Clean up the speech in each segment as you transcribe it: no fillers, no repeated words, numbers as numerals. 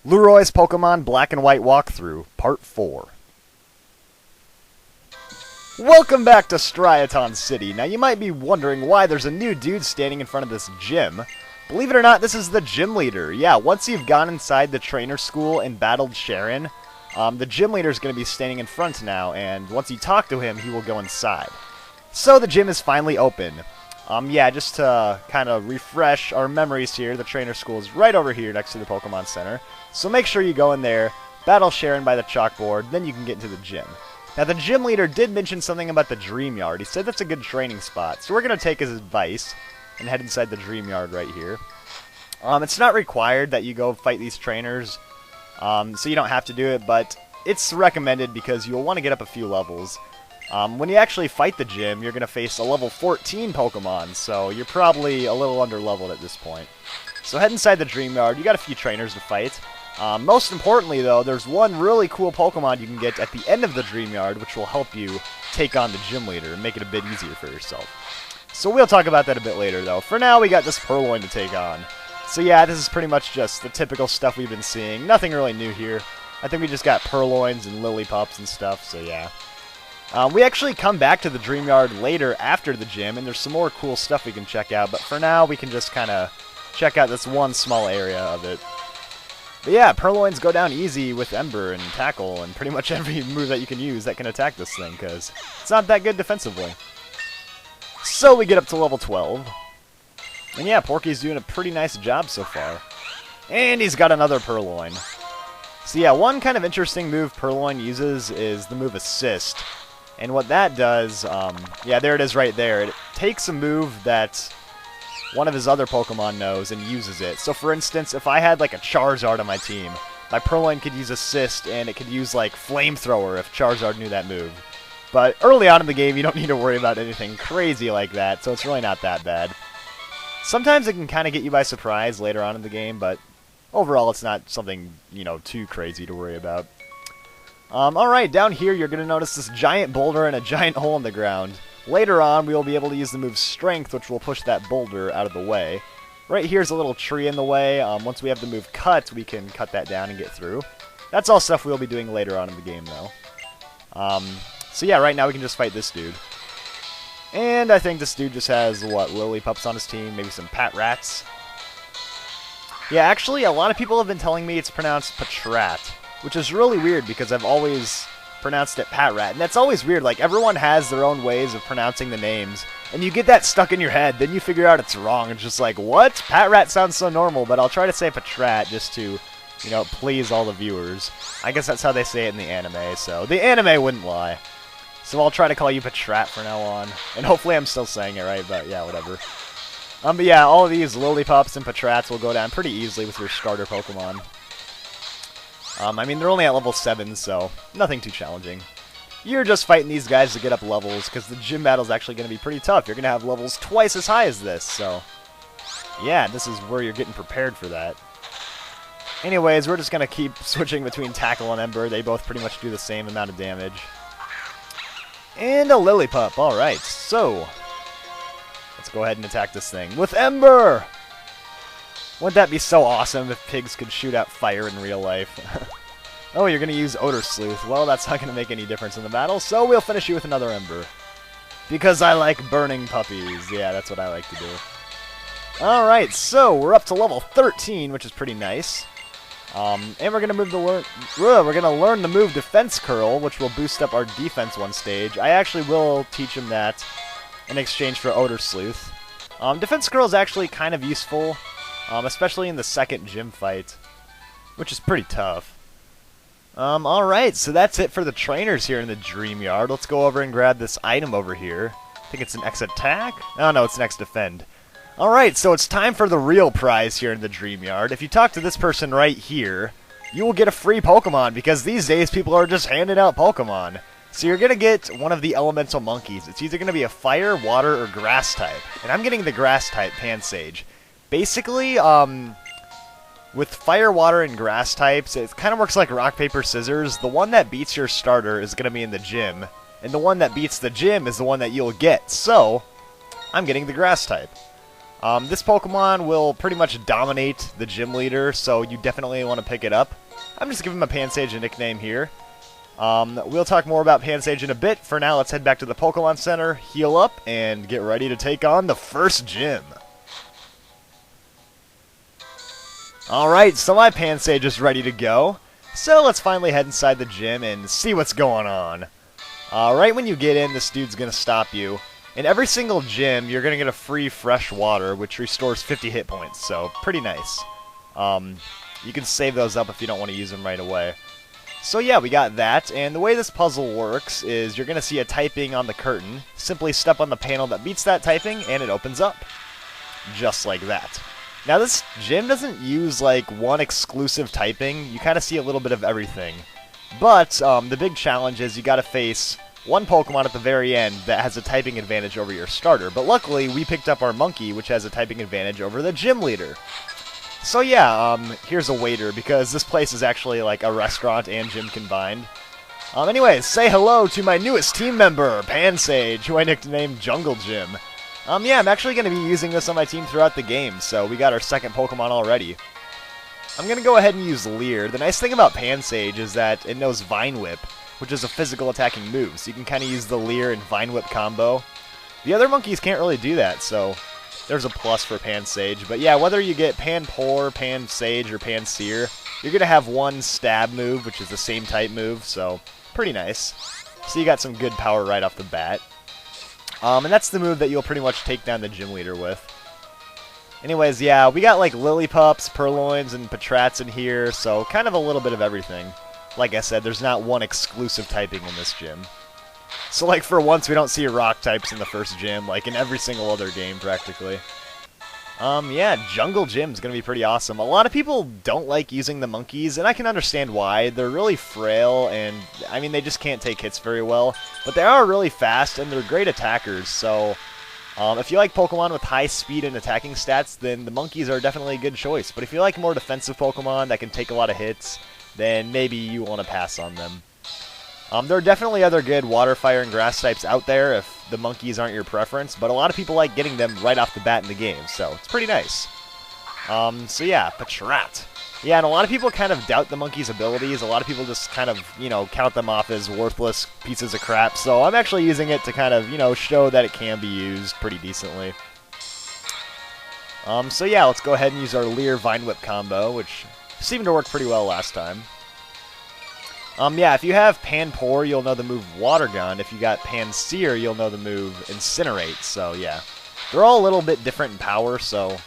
Lueroi's Pokemon Black and White Walkthrough, Part 4. Welcome back to Stratton City. Now you might be wondering why there's a new dude standing in front of this gym. Believe it or not, this is the gym leader. Yeah, once you've gone inside the trainer school and battled Sharon, the gym leader is going to be standing in front now, and once you talk to him, he will go inside. So the gym is finally open. Yeah, just to kind of refresh our memories here, the trainer school is right over here next to the Pokemon Center. So make sure you go in there, battle Sharon by the chalkboard, then you can get into the gym. Now the gym leader did mention something about the Dreamyard. He said that's a good training spot. So we're going to take his advice and head inside the Dreamyard right here. It's not required that you go fight these trainers, so you don't have to do it, but it's recommended because you'll want to get up a few levels. When you actually fight the gym, you're going to face a level 14 Pokemon, so you're probably a little under-leveled at this point. So head inside the Dreamyard. You got a few trainers to fight. Most importantly, though, there's one really cool Pokemon you can get at the end of the Dreamyard, which will help you take on the gym leader and make it a bit easier for yourself. So we'll talk about that a bit later, though. For now, we got this Purloin to take on. So yeah, this is pretty much just the typical stuff we've been seeing. Nothing really new here. I think we just got Purloins and Lillipups and stuff, so yeah. We actually come back to the Dreamyard later after the gym, and there's some more cool stuff we can check out, but for now, we can just kind of check out this one small area of it. But yeah, Purloins go down easy with Ember and Tackle, and pretty much every move that you can use that can attack this thing, because it's not that good defensively. So we get up to level 12. And yeah, Porky's doing a pretty nice job so far. And he's got another Purloin. So yeah, one kind of interesting move Purloin uses is the move Assist. And what that does, yeah, there it is right there. It takes a move that one of his other Pokemon knows and uses it. So for instance, if I had like a Charizard on my team, my Purloin could use Assist and it could use like Flamethrower if Charizard knew that move. But early on in the game, you don't need to worry about anything crazy like that, so it's really not that bad. Sometimes it can kind of get you by surprise later on in the game, but overall it's not something, you know, too crazy to worry about. Alright, down here you're going to notice this giant boulder and a giant hole in the ground. Later on, we will be able to use the move Strength, which will push that boulder out of the way. Right here's a little tree in the way. Once we have the move Cut, we can cut that down and get through. That's all stuff we'll be doing later on in the game, though. So yeah, right now we can just fight this dude. And I think this dude just has, what, Lillipups on his team, maybe some Patrats. Yeah, actually, a lot of people have been telling me it's pronounced Patrat, which is really weird because I've always pronounced it Patrat. And that's always weird, like, everyone has their own ways of pronouncing the names, and you get that stuck in your head, then you figure out it's wrong. It's just like, what? Patrat sounds so normal, but I'll try to say Patrat just to, you know, please all the viewers. I guess that's how they say it in the anime, so the anime wouldn't lie. So I'll try to call you Patrat from now on. And hopefully I'm still saying it right, but yeah, whatever. But yeah, all of these Lillipups and Patrats will go down pretty easily with your starter Pokemon. I mean, they're only at level 7, so nothing too challenging. You're just fighting these guys to get up levels, because the gym battle is actually going to be pretty tough. You're going to have levels twice as high as this, so yeah, this is where you're getting prepared for that. Anyways, we're just going to keep switching between Tackle and Ember. They both pretty much do the same amount of damage. And a Lillipup, alright, so let's go ahead and attack this thing with Ember! Wouldn't that be so awesome if pigs could shoot out fire in real life? Oh, you're going to use Odor Sleuth. Well, that's not going to make any difference in the battle, so we'll finish you with another Ember. Because I like burning puppies. Yeah, that's what I like to do. Alright, so we're up to level 13, which is pretty nice. And we're gonna learn the move Defense Curl, which will boost up our defense one stage. I actually will teach him that in exchange for Odor Sleuth. Defense Curl is actually kind of useful, especially in the second gym fight, which is pretty tough. Alright, so that's it for the trainers here in the Dreamyard. Let's go over and grab this item over here. I think it's an X Attack? Oh no, it's an X Defend. Alright, so it's time for the real prize here in the Dreamyard. If you talk to this person right here, you will get a free Pokemon, because these days people are just handing out Pokemon. So you're going to get one of the elemental monkeys. It's either going to be a fire, water, or grass type. And I'm getting the grass type, Pansage. Basically, with fire, water, and grass types, it kind of works like rock, paper, scissors. The one that beats your starter is going to be in the gym, and the one that beats the gym is the one that you'll get. So, I'm getting the grass type. This Pokemon will pretty much dominate the gym leader, so you definitely want to pick it up. I'm just giving my Pansage a nickname here. We'll talk more about Pansage in a bit. For now, let's head back to the Pokemon Center, heal up, and get ready to take on the first gym. Alright, so my Pansage is ready to go. So let's finally head inside the gym and see what's going on. Right when you get in, this dude's going to stop you. In every single gym, you're going to get a free fresh water, which restores 50 hit points, so pretty nice. You can save those up if you don't want to use them right away. So yeah, we got that, and the way this puzzle works is you're going to see a typing on the curtain. Simply step on the panel that beats that typing, and it opens up. Just like that. Now this gym doesn't use like one exclusive typing, you kind of see a little bit of everything. But the big challenge is you got to face one Pokemon at the very end that has a typing advantage over your starter. But luckily, we picked up our monkey, which has a typing advantage over the gym leader. So yeah, here's a waiter, because this place is actually like a restaurant and gym combined. Anyways, say hello to my newest team member, Pansage, who I nicknamed Jungle Gym. Yeah, I'm actually going to be using this on my team throughout the game, so we got our second Pokemon already. I'm going to go ahead and use Leer. The nice thing about Pansage is that it knows Vine Whip, which is a physical attacking move, so you can kind of use the Leer and Vine Whip combo. The other monkeys can't really do that, so there's a plus for Pansage. But yeah, whether you get Panpour, Pansage, or Pansear, you're going to have one stab move, which is the same type move, so pretty nice. So you got some good power right off the bat. And that's the move that you'll pretty much take down the gym leader with. Anyways, yeah, we got like Lillipups, Purloins, and Patrats in here, so kind of a little bit of everything. Like I said, there's not one exclusive typing in this gym. So like for once we don't see rock types in the first gym, like in every single other game practically. Yeah, Jungle Gym's gonna be pretty awesome. A lot of people don't like using the monkeys, and I can understand why. They're really frail, and I mean they just can't take hits very well. But they are really fast, and they're great attackers, so if you like Pokemon with high speed and attacking stats, then the monkeys are definitely a good choice. But if you like more defensive Pokemon that can take a lot of hits, then maybe you want to pass on them. There are definitely other good water, fire, and grass types out there if the monkeys aren't your preference, but a lot of people like getting them right off the bat in the game, so it's pretty nice. So yeah, Patrat. Yeah, and a lot of people kind of doubt the monkey's abilities. A lot of people just kind of, you know, count them off as worthless pieces of crap, so I'm actually using it to kind of, you know, show that it can be used pretty decently. So yeah, let's go ahead and use our Leer Vine Whip combo, which seemed to work pretty well last time. Yeah, if you have Panpour, you'll know the move Water Gun. If you got Pansear, you'll know the move Incinerate. So, yeah. They're all a little bit different in power, so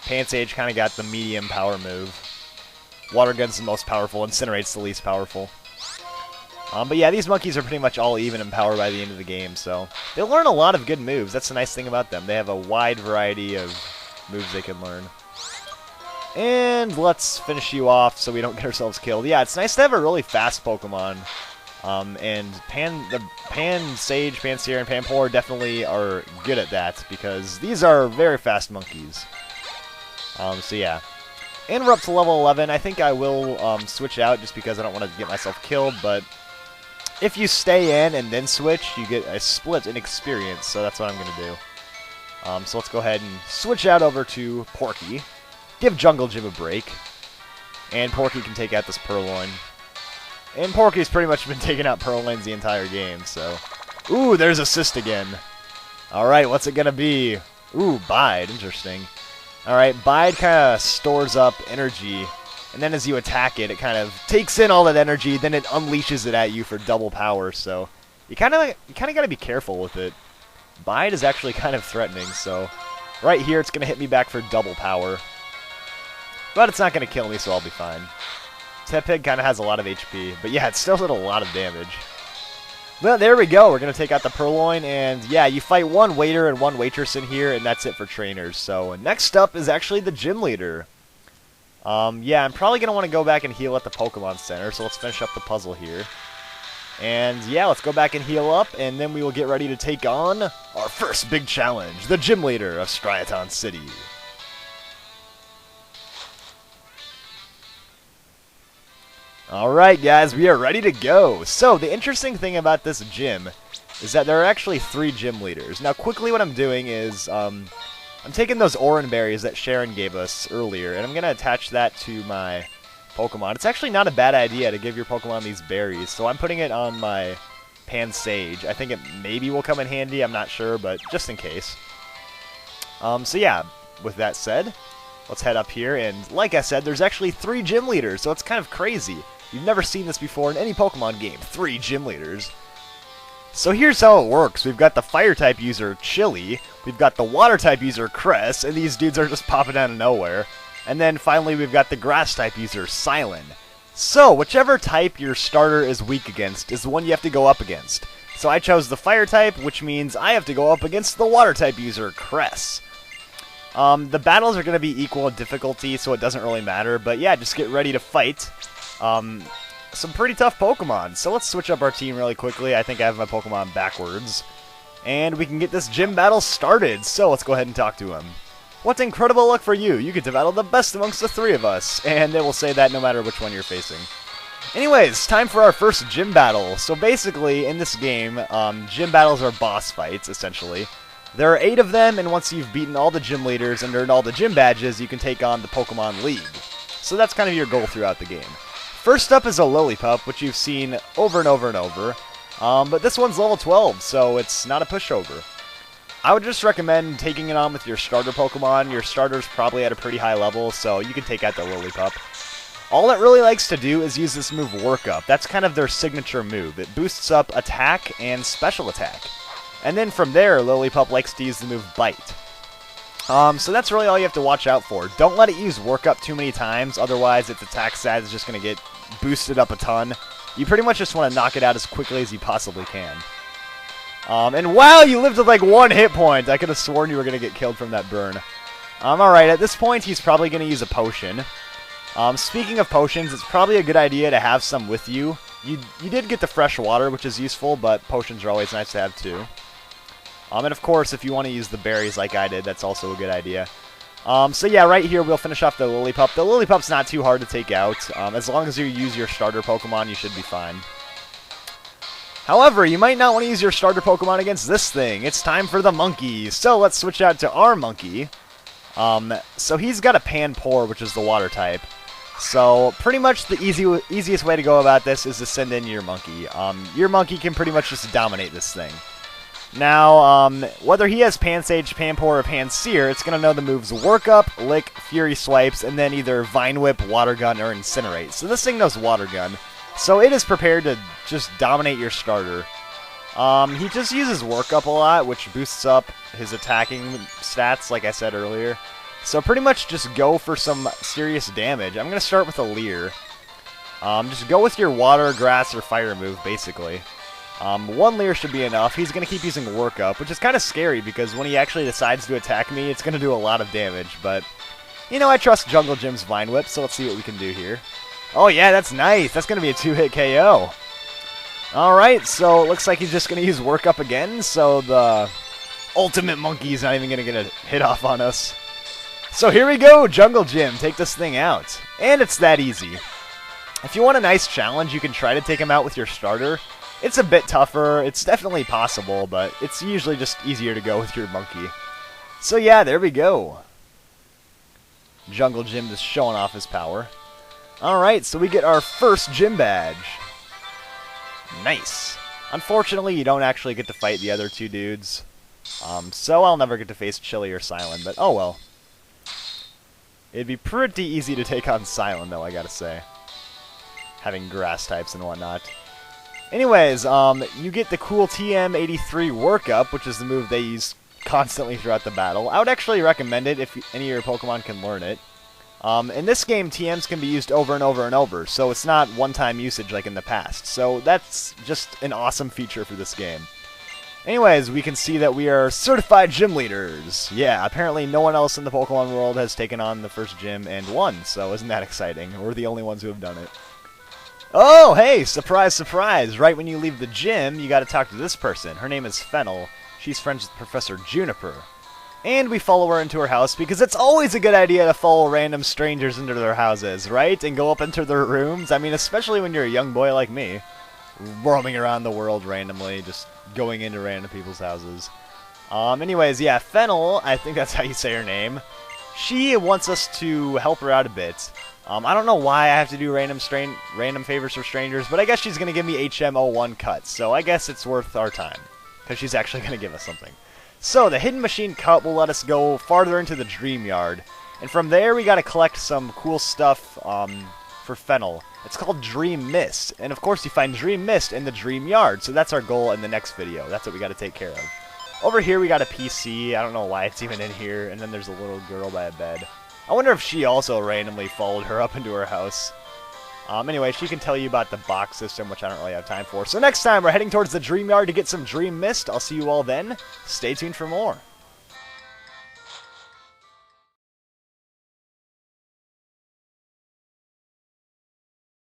Pansage kind of got the medium power move. Water Gun's the most powerful, Incinerate's the least powerful. But yeah, these monkeys are pretty much all even in power by the end of the game, so they learn a lot of good moves. That's the nice thing about them. They have a wide variety of moves they can learn. And let's finish you off so we don't get ourselves killed. Yeah, it's nice to have a really fast Pokemon. And the Pansage, Pansear, and Panpour definitely are good at that because these are very fast monkeys. So yeah. And we're up to level 11. I think I will switch out just because I don't want to get myself killed, but if you stay in and then switch, you get a split in experience, so that's what I'm going to do. So let's go ahead and switch out over to Porky. Give Jungle Gym a break. And Porky can take out this Purloin. And Porky's pretty much been taking out Purloins the entire game, so... Ooh, there's Assist again. Alright, what's it gonna be? Ooh, Bide. Interesting. Alright, Bide kind of stores up energy, and then as you attack it, it kind of takes in all that energy, then it unleashes it at you for double power, so... You kind of gotta be careful with it. Bide is actually kind of threatening, so... Right here, it's gonna hit me back for double power. But it's not going to kill me, so I'll be fine. Tepig kind of has a lot of HP. But yeah, it still did a lot of damage. Well, there we go. We're going to take out the Purloin. And yeah, you fight one waiter and one waitress in here, and that's it for trainers. So next up is actually the gym leader. Yeah, I'm probably going to want to go back and heal at the Pokemon Center. So let's finish up the puzzle here. And yeah, let's go back and heal up. And then we will get ready to take on our first big challenge. The gym leader of Stratton City. Alright guys, we are ready to go. So, the interesting thing about this gym is that there are actually 3 gym leaders. Now quickly what I'm doing is, I'm taking those Oran berries that Sharon gave us earlier, and I'm going to attach that to my Pokemon. It's actually not a bad idea to give your Pokemon these berries, so I'm putting it on my Pansage. I think it maybe will come in handy, I'm not sure, but just in case. So yeah, with that said, let's head up here, and like I said, there's actually 3 gym leaders, so it's kind of crazy. You've never seen this before in any Pokemon game, 3 gym leaders. So here's how it works. We've got the Fire-type user, Chili, we've got the Water-type user, Cress, and these dudes are just popping out of nowhere. And then finally we've got the Grass-type user, Silent. So, whichever type your starter is weak against is the one you have to go up against. So I chose the Fire-type, which means I have to go up against the Water-type user, Cress. The battles are going to be equal in difficulty, so it doesn't really matter, but yeah, just get ready to fight. Some pretty tough Pokemon. So let's switch up our team really quickly. I think I have my Pokemon backwards. And we can get this gym battle started. So let's go ahead and talk to him. What incredible luck for you. You get to battle the best amongst the 3 of us. And they will say that no matter which one you're facing. Anyways, time for our first gym battle. So basically, in this game, gym battles are boss fights, essentially. There are 8 of them, and once you've beaten all the gym leaders and earned all the gym badges, you can take on the Pokemon League. So that's kind of your goal throughout the game. First up is a Lillipup, which you've seen over and over and over, but this one's level 12, so it's not a pushover. I would just recommend taking it on with your starter Pokemon. Your starter's probably at a pretty high level, so you can take out the Lillipup. All it really likes to do is use this move Work Up. That's kind of their signature move. It boosts up attack and special attack. And then from there, Lillipup likes to use the move Bite. So that's really all you have to watch out for. Don't let it use Work Up too many times, otherwise its attack stat is just going to get boosted up a ton. You pretty much just want to knock it out as quickly as you possibly can. And wow, you lived with like 1 hit point! I could have sworn you were going to get killed from that burn. Alright, at this point he's probably going to use a potion. Speaking of potions, it's probably a good idea to have some with you. You did get the fresh water, which is useful, but potions are always nice to have too. And of course, if you want to use the berries like I did, that's also a good idea. So yeah, right here we'll finish off the Lillipup. The Lillipup's not too hard to take out. As long as you use your starter Pokemon, you should be fine. However, you might not want to use your starter Pokemon against this thing. It's time for the monkey. So let's switch out to our monkey. So he's got a Panpour, which is the water type. So pretty much the easiest way to go about this is to send in your monkey. Your monkey can pretty much just dominate this thing. Now, whether he has Pansage, Panpour, or Pansear, it's going to know the moves Work Up, Lick, Fury Swipes, and then either Vine Whip, Water Gun, or Incinerate. So this thing knows Water Gun. So it is prepared to just dominate your starter. He just uses Work Up a lot, which boosts up his attacking stats, like I said earlier. So pretty much just go for some serious damage. I'm going to start with a Leer. Just go with your Water, Grass, or Fire move, basically. 1 Leer should be enough. He's going to keep using Work Up, which is kind of scary because when he actually decides to attack me, it's going to do a lot of damage. But, you know, I trust Jungle Gym's Vine Whip, so let's see what we can do here. Oh yeah, that's nice. That's going to be a 2-hit KO. Alright, so it looks like he's just going to use Work Up again, so the ultimate monkey's not even going to get a hit off on us. So here we go, Jungle Gym. Take this thing out. And it's that easy. If you want a nice challenge, you can try to take him out with your starter. It's a bit tougher. It's definitely possible, but it's usually just easier to go with your monkey. So yeah, there we go. Jungle Gym just showing off his power. Alright, so we get our first gym badge. Nice. Unfortunately, you don't actually get to fight the other 2 dudes. So I'll never get to face Chili or Silent, but oh well. It'd be pretty easy to take on Silent, though, I gotta say. Having grass types and whatnot. Anyways, you get the cool TM83 Work Up, which is the move they use constantly throughout the battle. I would actually recommend it if any of your Pokemon can learn it. In this game, TMs can be used over and over and over, so it's not one-time usage like in the past. So that's just an awesome feature for this game. Anyways, we can see that we are certified gym leaders. Yeah, apparently no one else in the Pokemon world has taken on the first gym and won, so isn't that exciting? We're the only ones who have done it. Oh, hey, surprise, surprise. Right when you leave the gym, you gotta talk to this person. Her name is Fennel. She's friends with Professor Juniper. And we follow her into her house because it's always a good idea to follow random strangers into their houses, right? And go up into their rooms. I mean, especially when you're a young boy like me. Roaming around the world randomly, just going into random people's houses. Anyways, yeah, Fennel, I think that's how you say her name. She wants us to help her out a bit. I don't know why I have to do random favors for strangers, but I guess she's going to give me HM01 cuts, so I guess it's worth our time, because she's actually going to give us something. So, the Hidden Machine cut will let us go farther into the Dreamyard, and from there we got to collect some cool stuff for Fennel. It's called Dream Mist, and of course you find Dream Mist in the Dreamyard, so that's our goal in the next video. That's what we got to take care of. Over here we got a PC, I don't know why it's even in here, and then there's a little girl by a bed. I wonder if she also randomly followed her up into her house. Anyway, she can tell you about the box system, which I don't really have time for. So next time, we're heading towards the Dreamyard to get some Dream Mist. I'll see you all then. Stay tuned for more.